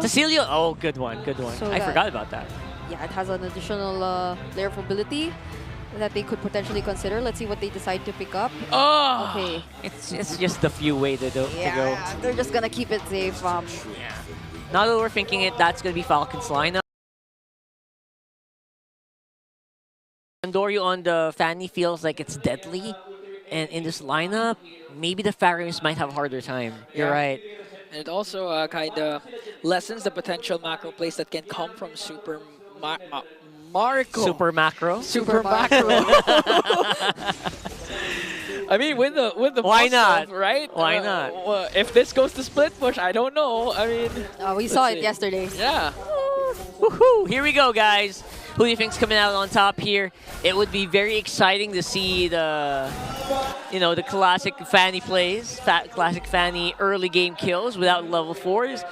Cecilio, oh, good one, good one. So I forgot about that. Yeah, it has an additional layer of ability that they could potentially consider. Let's see what they decide to pick up. Oh, Okay. It's just the few way to go. They're just gonna keep it safe. Yeah. Now that we're thinking it, that's gonna be Falcons lineup. Andorio on the Fanny feels like it's deadly, and in this lineup, maybe the Pharaohs might have a harder time. You're right. And it also kind of lessens the potential macro plays that can come from Marco. Super macro. Super macro. I mean, with the Why muscle, not? right? Why not? Well, if this goes to split push, I don't know. I mean, we saw it see. yesterday. Yeah. Woohoo! Here we go, guys. Who do you think's coming out on top here? It would be very exciting to see the, the classic Fanny plays, classic Fanny early game kills without level 4s.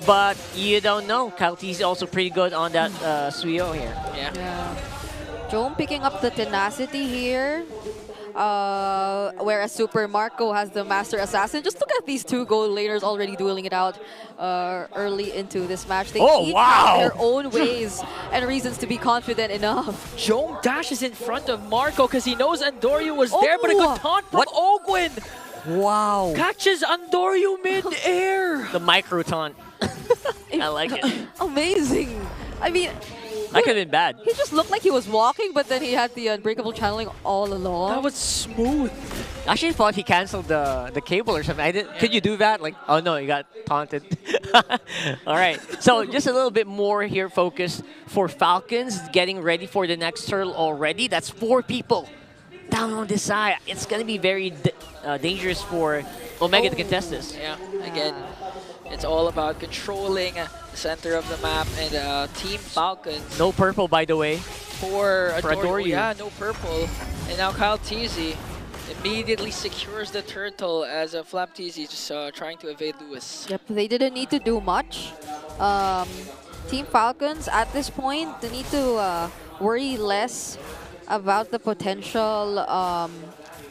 But you don't know. Kalti's also pretty good on that Suyo here. Yeah. Jome picking up the tenacity here. Whereas Super Marco has the Master Assassin. Just look at these two gold laners already dueling it out early into this match. They each have their own ways and reasons to be confident enough. Jome dashes in front of Marco because he knows Andorio was there, but a good taunt from Ogwin. Wow. Catches Andorio mid-air. The micro taunt. I like it. Amazing. I mean, that could have been bad. He just looked like he was walking, but then he had the unbreakable channeling all along. That was smooth. Actually, I thought he canceled the cable or something. I didn't. Could you do that? Like, oh no, you got taunted. All right. So just a little bit more here, focus for Falcons, getting ready for the next turtle already. That's 4 people down on this side. It's gonna be very dangerous for Omega to contest this. Yeah. Again, it's all about controlling the center of the map, and Team Falcons. No purple, by the way. For Adoryu. Yeah, no purple. And now Kyle Teasy immediately secures the turtle as Flap Teasy just trying to evade Lewis. Yep, they didn't need to do much. Team Falcons, at this point, they need to worry less about the potential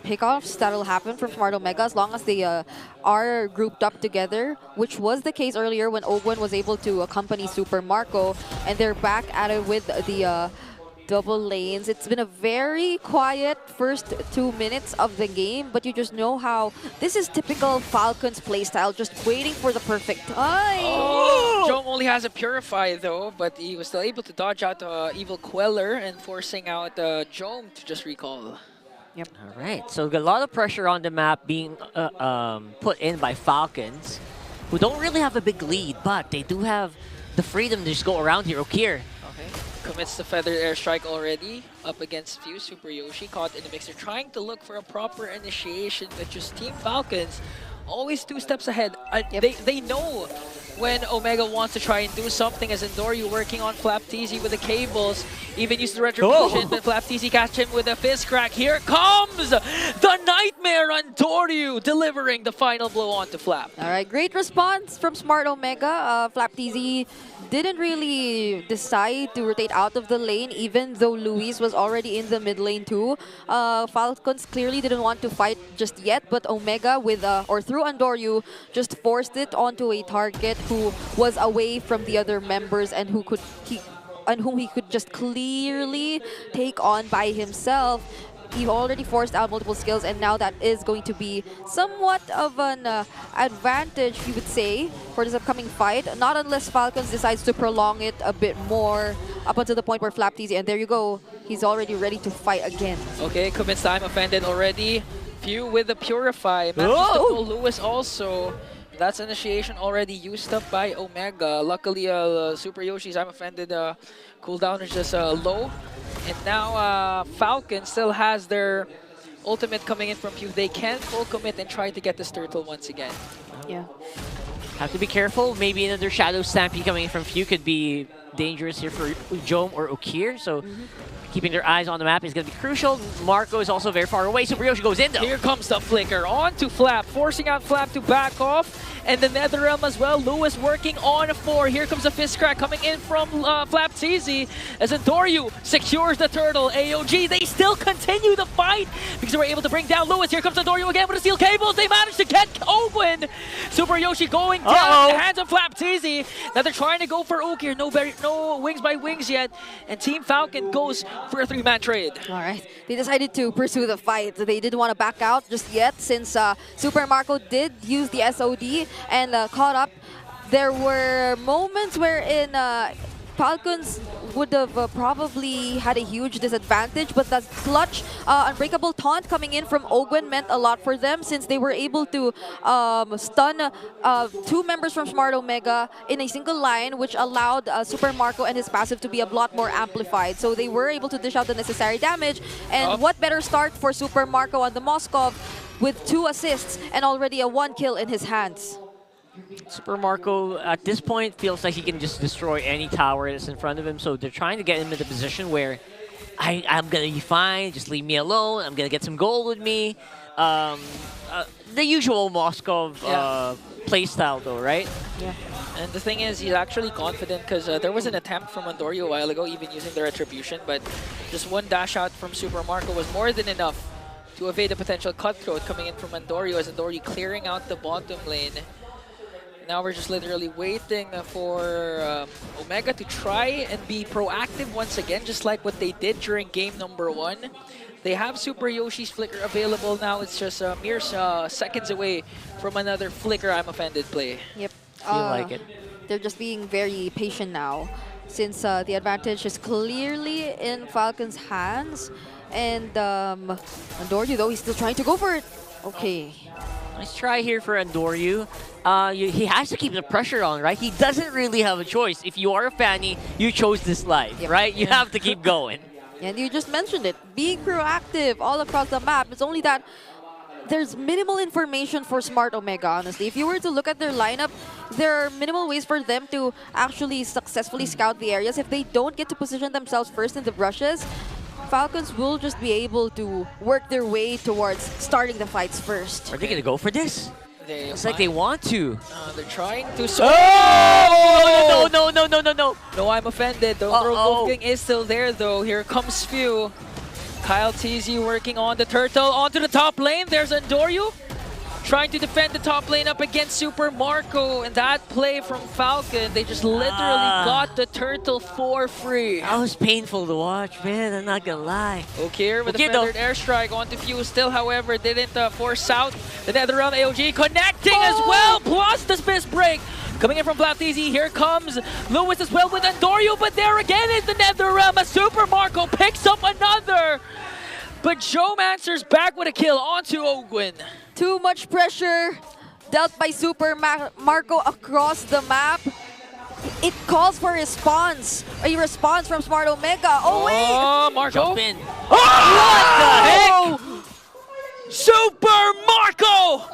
pickoffs that will happen from Smart Omega as long as they are grouped up together, which was the case earlier when Ogwen was able to accompany Super Marco, and they're back at it with the double lanes. It's been a very quiet first 2 minutes of the game, but you just know how this is typical Falcons playstyle, just waiting for the perfect time. Oh! Jome only has a Purify though, but he was still able to dodge out Evil Queller and forcing out Jome to just recall. Yep. All right. So a lot of pressure on the map being put in by Falcons, who don't really have a big lead, but they do have the freedom to just go around here. Okir. Okay. Commits the Feather Airstrike already up against Fuse. Super Yoshi caught in the mix. They're trying to look for a proper initiation, but just Team Falcons always 2 steps ahead. They know when Omega wants to try and do something, as Andorio working on Flap Teasy with the cables, even used the retribution, but Flap Teasy catch him with a fist crack. Here comes the Nightmare Andorio, delivering the final blow onto Flap. All right, great response from Smart Omega. Flap TZ didn't really decide to rotate out of the lane, even though Luis was already in the mid lane too. Falcons clearly didn't want to fight just yet, but Omega with or through Andorio just forced it onto a target who was away from the other members and whom he could just clearly take on by himself. He already forced out multiple skills, and now that is going to be somewhat of an advantage, you would say, for this upcoming fight. Not unless Falcons decides to prolong it a bit more up until the point where Flap TZ, and there you go, he's already ready to fight again. Okay, commits time offended already. Few with the Purify. Manages to pull Lewis also. That's initiation already used up by Omega. Luckily, Super Yoshi's I'm offended cooldown is just low. And now Falcon still has their ultimate coming in from Pew. They can full commit and try to get this turtle once again. Yeah. Have to be careful. Maybe another Shadow Stampede coming in from Few could be dangerous here for Jome or Okir. So keeping their eyes on the map is going to be crucial. Marco is also very far away. Super Yoshi goes in though. Here comes the flicker onto Flap, forcing out Flap to back off. And the NetherRealm as well. Lewis working on 4. Here comes a fist crack coming in from Flap TZ as Andoryu secures the turtle. AOG, they still continue the fight because they were able to bring down Lewis. Here comes Andoryu again with the steel cables. They managed to get Ogwin. Super Yoshi going down in the hands of Flap TZ. Now they're trying to go for Okir. No wings by wings yet. And Team Falcon goes for a 3-man trade. All right. They decided to pursue the fight. They didn't want to back out just yet since Super Marco did use the SOD and caught up. There were moments wherein Falcons would have probably had a huge disadvantage, but that clutch unbreakable taunt coming in from Ogwen meant a lot for them since they were able to stun 2 members from Smart Omega in a single line, which allowed Super Marco and his passive to be a lot more amplified. So they were able to dish out the necessary damage. And what better start for Super Marco on the Moskov with 2 assists and already a 1 kill in his hands. Super Marco, at this point, feels like he can just destroy any tower that's in front of him. So they're trying to get him into a position where I'm going to be fine. Just leave me alone. I'm going to get some gold with me. The usual Moskov playstyle, though, right? Yeah. And the thing is, he's actually confident because there was an attempt from Andoryu a while ago, even using their Retribution. But just one dash out from Super Marco was more than enough to evade a potential cutthroat coming in from Andoryu as Andoryu clearing out the bottom lane. Now we're just literally waiting for Omega to try and be proactive once again, just like what they did during game number 1. They have Super Yoshi's Flicker available now. It's just mere seconds away from another Flicker I'm Offended play. Yep. Feel like it. They're just being very patient now since the advantage is clearly in Falcon's hands. And Andoryu, though, he's still trying to go for it. Okay. Nice try here for Andoryu. He has to keep the pressure on, right? He doesn't really have a choice. If you are a Fanny, you chose this life, right? You have to keep going. And you just mentioned it, being proactive all across the map. It's only that there's minimal information for Smart Omega, honestly. If you were to look at their lineup, there are minimal ways for them to actually successfully scout the areas. If they don't get to position themselves first in the brushes, Falcons will just be able to work their way towards starting the fights first. Are they going to go for this? It's like they want to. They're trying to... Oh! No. No, I'm offended. The Wolfgang is still there, though. Here comes Few. Kyle TZ working on the turtle. Onto the top lane. There's Andoryu. Trying to defend the top lane up against Super Marco. And that play from Falcon, they just literally got the turtle for free. That was painful to watch, man. I'm not gonna lie. Okay, with the feathered airstrike onto Fuse. Still, however, didn't force out the NetherRealm. AOG connecting as well, plus the Spiss break. Coming in from Flap TZ, here comes Lewis as well with Andoryu, but there again is the NetherRealm as Super Marco picks up another. But Jome answers back with a kill onto Ogwin. Too much pressure dealt by Super Marco across the map. It calls for a response from Smart Omega. Oh, wait! Oh, Marco. Jump in. Oh! What the heck? Super Marco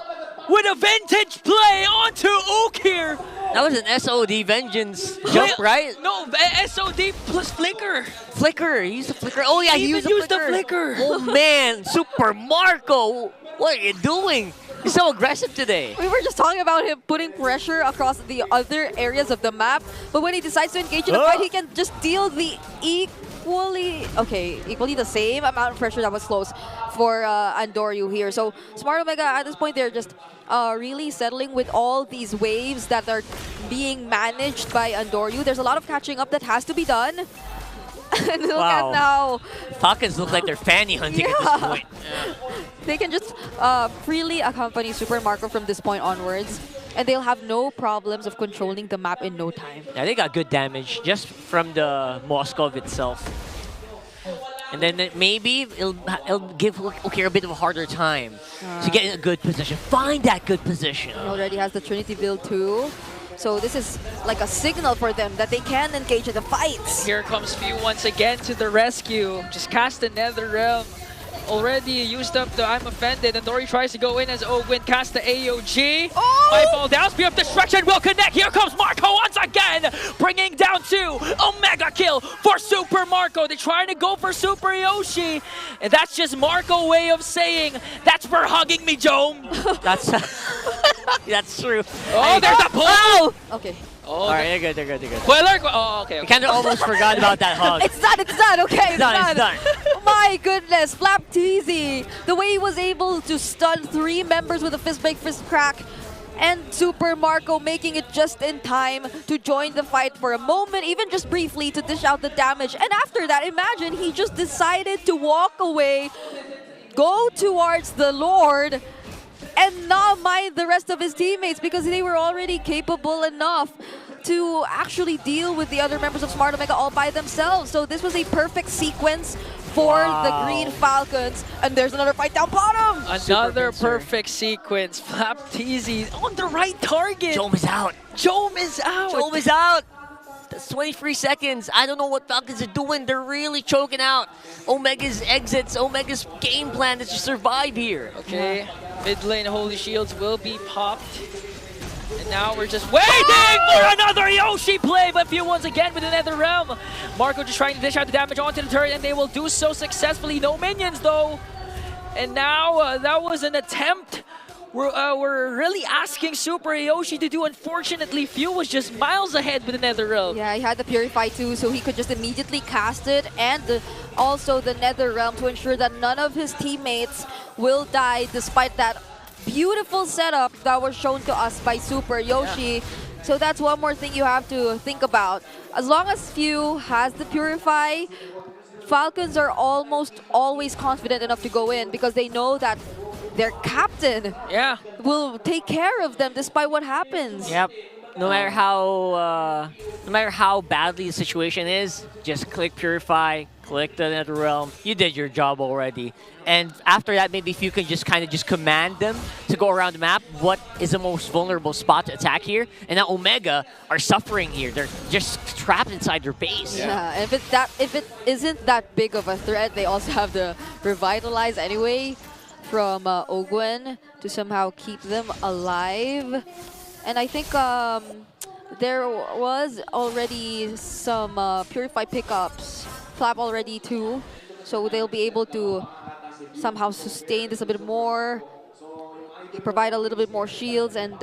with a vintage play onto Okir. That was an SOD Vengeance jump, right? No, SOD plus Flicker. Flicker. He used the Flicker. Oh, yeah, he used the Flicker. Oh, man. Super Marco. What are you doing? He's so aggressive today. We were just talking about him putting pressure across the other areas of the map, but when he decides to engage in a fight, he can just deal the equally the same amount of pressure that was close for Andoryu here. So Smart Omega, at this point, they're just really settling with all these waves that are being managed by Andoryu. There's a lot of catching up that has to be done. And look at now. Falcons look like they're fanny hunting at this point. They can just freely accompany Super Marco from this point onwards, and they'll have no problems of controlling the map in no time. Yeah, they got good damage just from the Moskov itself. And then maybe it'll give Okir a bit of a harder time to get in a good position. Find that good position. He already has the Trinity build too. So this is like a signal for them that they can engage in the fights. Here comes Few once again to the rescue. Just cast the NetherRealm. Already used up the I'm Offended. And Dory tries to go in as Ogwin cast the AOG. Might fall down. Spear of Destruction will connect. Here comes Marco once again. Bringing down 2. Marco. They're trying to go for Super Yoshi. And that's just Marco way of saying, that's for hugging me, Jome. That's that's true. Oh, there's a pull. Oh! Okay. Oh, All right, they're good, they're good, they're good. Queller. Oh, okay. I kind of almost forgot about that hug. It's done, okay, it's done, it's done. My goodness, Flapteasy, the way he was able to stun 3 members with a fist break, fist crack, and Super Marco making it just in time to join the fight for a moment, even just briefly, to dish out the damage. And after that, imagine he just decided to walk away, go towards the Lord, and not mind the rest of his teammates because they were already capable enough to actually deal with the other members of Smart Omega all by themselves. So this was a perfect sequence for the Green Falcons. And there's another fight down bottom. Another perfect sequence. Flapteasy on the right target. Jome is out. Jome is out. Jome is out. That's 23 seconds. I don't know what Falcons are doing. They're really choking out Omega's exits, Omega's game plan to just survive here. Okay, mid lane Holy Shields will be popped. And now we're just waiting for another Yoshi play, but few once again with the Nether Realm. Marco just trying to dish out the damage onto the turret, and they will do so successfully. No minions though. And now that was an attempt. We're really asking Super Yoshi to do. Unfortunately, Few was just miles ahead with the Nether Realm. Yeah, he had the Purify too, so he could just immediately cast it, and also the Nether Realm to ensure that none of his teammates will die despite that beautiful setup that was shown to us by Super Yoshi. Yeah. So that's one more thing you have to think about. As long as Few has the Purify, Falcons are almost always confident enough to go in because they know that their captain will take care of them despite what happens. Yep. No matter how badly the situation is, just click Purify, click the Nether Realm. You did your job already. And after that, maybe if you can just kind of just command them to go around the map, what is the most vulnerable spot to attack here? And now Omega are suffering here. They're just trapped inside their base. Yeah, and if it isn't that big of a threat, they also have the Revitalize anyway from Ogwen to somehow keep them alive. And I think there was already some Purify pickups, Flap already too, so they'll be able to somehow sustain this a bit more, provide a little bit more shields, and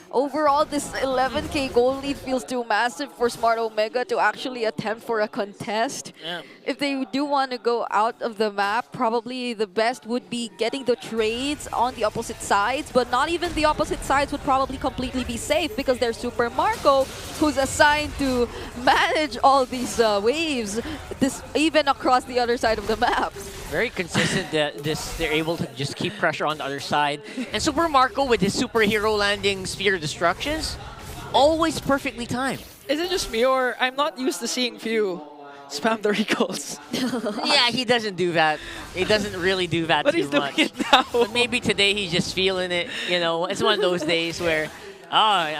overall this 11k gold lead feels too massive for Smart Omega to actually attempt for a contest. Yeah. If they do want to go out of the map, probably the best would be getting the trades on the opposite sides, but not even the opposite sides would probably completely be safe because there's Super Marco who's assigned to manage all these waves, even across the other side of the map. Very consistent that they're able to just keep pressure on the other side. And Super Marco with his superhero landing Sphere of Destructions, always perfectly timed. Is it just me, or I'm not used to seeing Few spam the recalls? Yeah, he doesn't do that. He doesn't really do that but too he's doing much. it now. But maybe today he's just feeling it. You know, it's one of those days where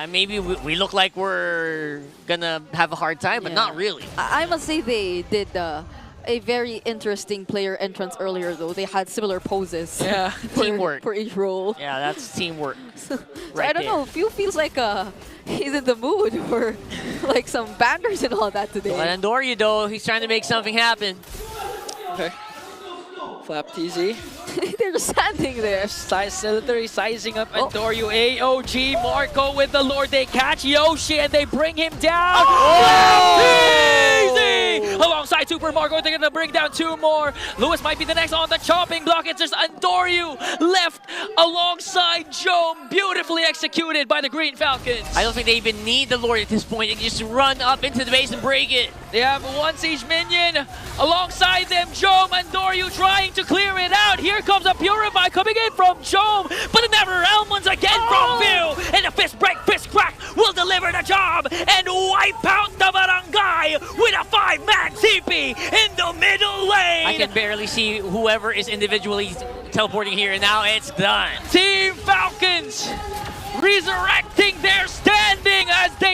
maybe we look like we're gonna have a hard time, but not really. I must say they did a very interesting player entrance earlier, though. They had similar poses. Yeah, teamwork for each role. Yeah, that's teamwork. So I don't know. Few feels like he's in the mood for like some bangers and all that today. But Andoryu, though, he's trying to make something happen. Okay. Flapteasy. They're just standing there. Literally sizing up Andoryu. AOG Marco with the Lord. They catch Yoshi and they bring him down. Easy! Alongside Super Marco, they're gonna bring down 2 more. Lewis might be the next on the chopping block. It's just Andoryu left alongside Jome. Beautifully executed by the Green Falcons. I don't think they even need the Lord at this point. They can just run up into the base and break it. They have a 1 siege minion. Alongside them, Jome and Andoryu trying to clear it out. Here comes a Purify coming in from Jome, but the Nether Realm once again from Phil. And the fist break, fist crack will deliver the job and wipe out the barangay with a 5-man TP in the middle lane. I can barely see whoever is individually teleporting here, and now it's done. Team Falcons resurrecting their standing as they